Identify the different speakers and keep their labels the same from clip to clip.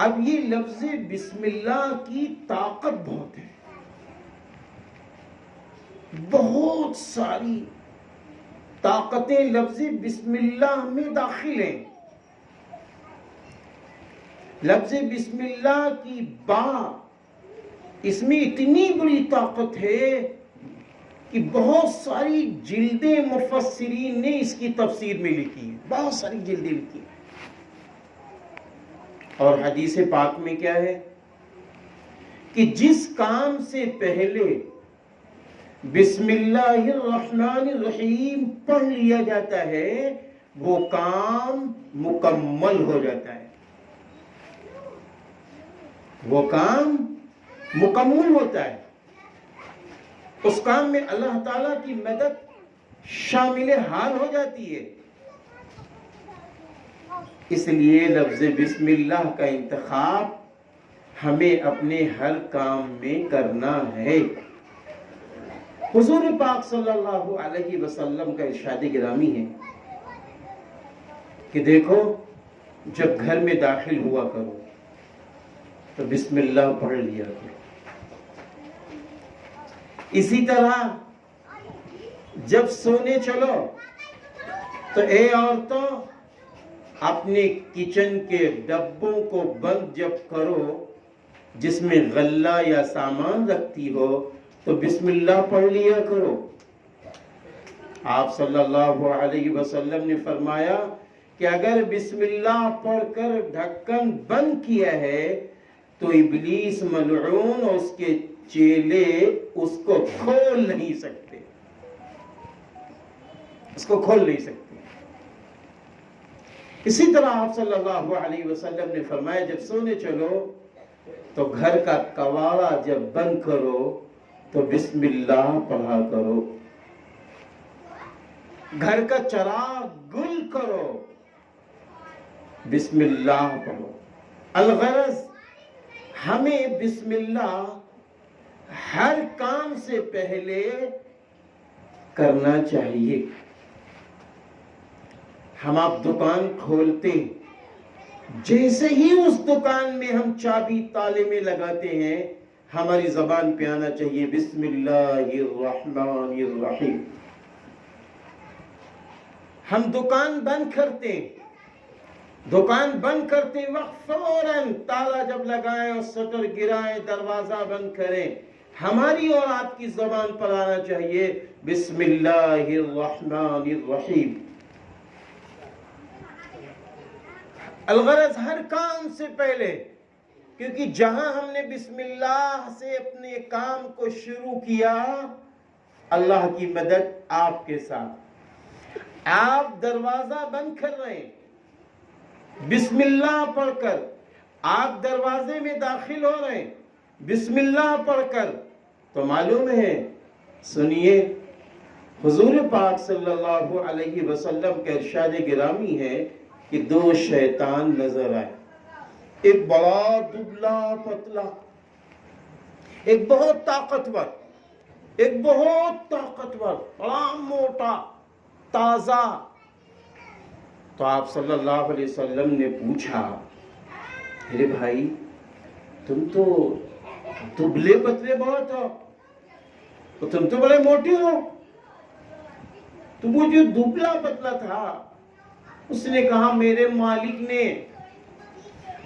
Speaker 1: अब ये लफ्ज़ बिस्मिल्लाह की ताकत बहुत है, बहुत सारी ताकतें लफ्ज़ बिस्मिल्लाह में दाखिल हैं। लफ्ज़ बिस्मिल्लाह की बा, इसमें इतनी बड़ी ताकत है कि बहुत सारी जिल्दें मुफस्सिरीन ने इसकी तफसीर में लिखी है, बहुत सारी जिल्दें लिखी हैं। और हदीस पाक में क्या है कि जिस काम से पहले बिस्मिल्लाहिर्रहमानिर्रहीम पढ़ लिया जाता है वो काम मुकम्मल हो जाता है, वो काम मुकम्मल होता है। उस काम में अल्लाह ताला की मदद शामिल हाल हो जाती है। इसलिए लफ्ज़ बिस्मिल्लाह का इंतखाब हमें अपने हर काम में करना है। हुजूर पाक सल्लल्लाहु अलैहि वसल्लम का इरशाद गिरामी है कि देखो, जब घर में दाखिल हुआ करो तो बिस्मिल्लाह पढ़ लिया करो। इसी तरह जब सोने चलो तो ए औरतों, अपने किचन के डब्बों को बंद जब करो जिसमें गल्ला या सामान रखती हो तो बिस्मिल्लाह पढ़ लिया करो। आप सल्लल्लाहु अलैहि वसल्लम ने फरमाया कि अगर बिस्मिल्लाह पढ़कर ढक्कन बंद किया है तो इब्लीस मलऊन और उसके चेले उसको खोल नहीं सकते, उसको खोल नहीं सकते। इसी तरह आप सल्लल्लाहु अलैहि वसल्लम ने फरमाया जब सोने चलो तो घर का कवाड़ा जब बंद करो तो बिस्मिल्लाह पढ़ा करो। घर का चराग गुल करो, बिस्मिल्लाह पढ़ो। अलगरज हमें बिस्मिल्लाह हर काम से पहले करना चाहिए। हम आप दुकान खोलते, जैसे ही उस दुकान में हम चाबी ताले में लगाते हैं हमारी जबान पे आना चाहिए बिस्मिल्लाहिर्रहमानिर्रहीम। हम दुकान बंद करते, दुकान बंद करते वक्त फौरन ताला जब लगाएं और शटर गिराएं, दरवाजा बंद करें, हमारी और आपकी जबान पर आना चाहिए बिस्मिल्लाहिर्रहमानिर्रहीम। अलगरज हर काम से पहले, क्योंकि जहां हमने बिस्मिल्लाह से अपने काम को शुरू किया अल्लाह की मदद आपके साथ। आप दरवाजा बंद कर रहे हैं, बिस्मिल्लाह पढ़कर आप दरवाजे में दाखिल हो रहे हैं बिस्मिल्लाह पढ़कर, तो मालूम है, सुनिए, हुजूर पाक सल्लल्लाहु अलैहि वसल्लम का इरशाद गिरामी है कि दो शैतान नजर आए, एक बड़ा दुबला पतला, एक बहुत ताकतवर, एक बहुत ताकतवर, बड़ा मोटा ताजा। तो आप सल्लल्लाहु अलैहि वसल्लम ने पूछा, अरे भाई तुम तो दुबले पतले बहुत हो, तो तुम तो बड़े मोटे हो, तो वो जो दुबला पतला था उसने कहा मेरे मालिक ने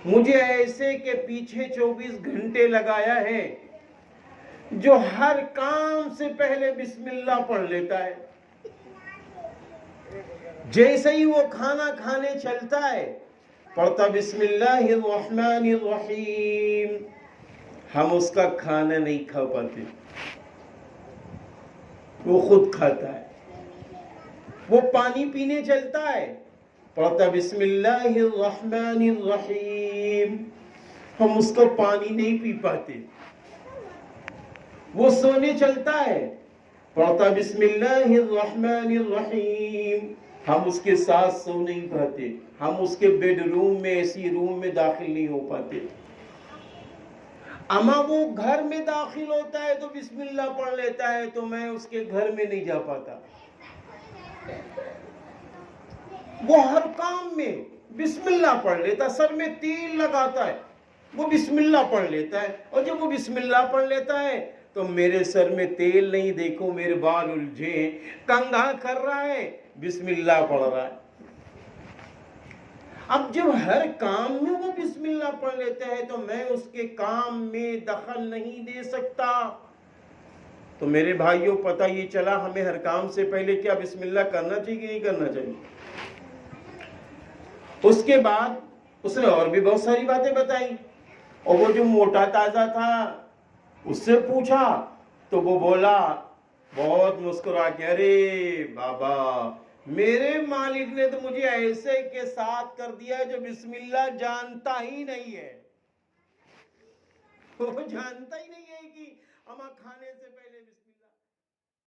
Speaker 1: मुझे ऐसे के पीछे 24 घंटे लगाया है जो हर काम से पहले बिस्मिल्लाह पढ़ लेता है। जैसे ही वो खाना खाने चलता है पढ़ता बिस्मिल्लाहिर्रहमानिर्रहीम, हम उसका खाना नहीं खा पाते, वो खुद खाता है। वो पानी पीने चलता है पढ़ता बिस्मिल्लाहिर्रहमानिर्रहीम, हम उसका पानी नहीं पी पाते। वो सोने चलता है पढ़ता बिस्मिल्लाहिर्रहमानिर्रहीम, हम उसके साथ सो नहीं पाते, हम उसके बेडरूम में ऐसी रूम में दाखिल नहीं हो पाते। अमा वो घर में दाखिल होता है तो बिस्मिल्लाह पढ़ लेता है, तो मैं उसके घर में नहीं जा पाता। वो हर काम में बिस्मिल्लाह पढ़ लेता, सर में तेल लगाता है, वो बिस्मिल्लाह पढ़ लेता है, और जब वो बिस्मिल्लाह पढ़ लेता है तो मेरे सर में तेल नहीं, देखो मेरे बाल उलझे, कंघा कर रहा है, बिस्मिल्लाह पढ़ रहा है। अब जब हर काम में वो बिस्मिल्लाह पढ़ लेता है तो मैं उसके काम में दखल नहीं दे सकता। तो मेरे भाइयों, पता ये चला हमें हर काम से पहले क्या बिस्मिल्लाह करना चाहिए कि नहीं करना चाहिए। उसके बाद उसने और भी बहुत सारी बातें बताई, और वो जो मोटा ताजा था उससे पूछा तो वो बोला बहुत मुस्कुरा के, अरे बाबा, मेरे मालिक ने तो मुझे ऐसे के साथ कर दिया जो बिस्मिल्लाह जानता ही नहीं है। वो जानता ही नहीं है कि अमा खाने से पहले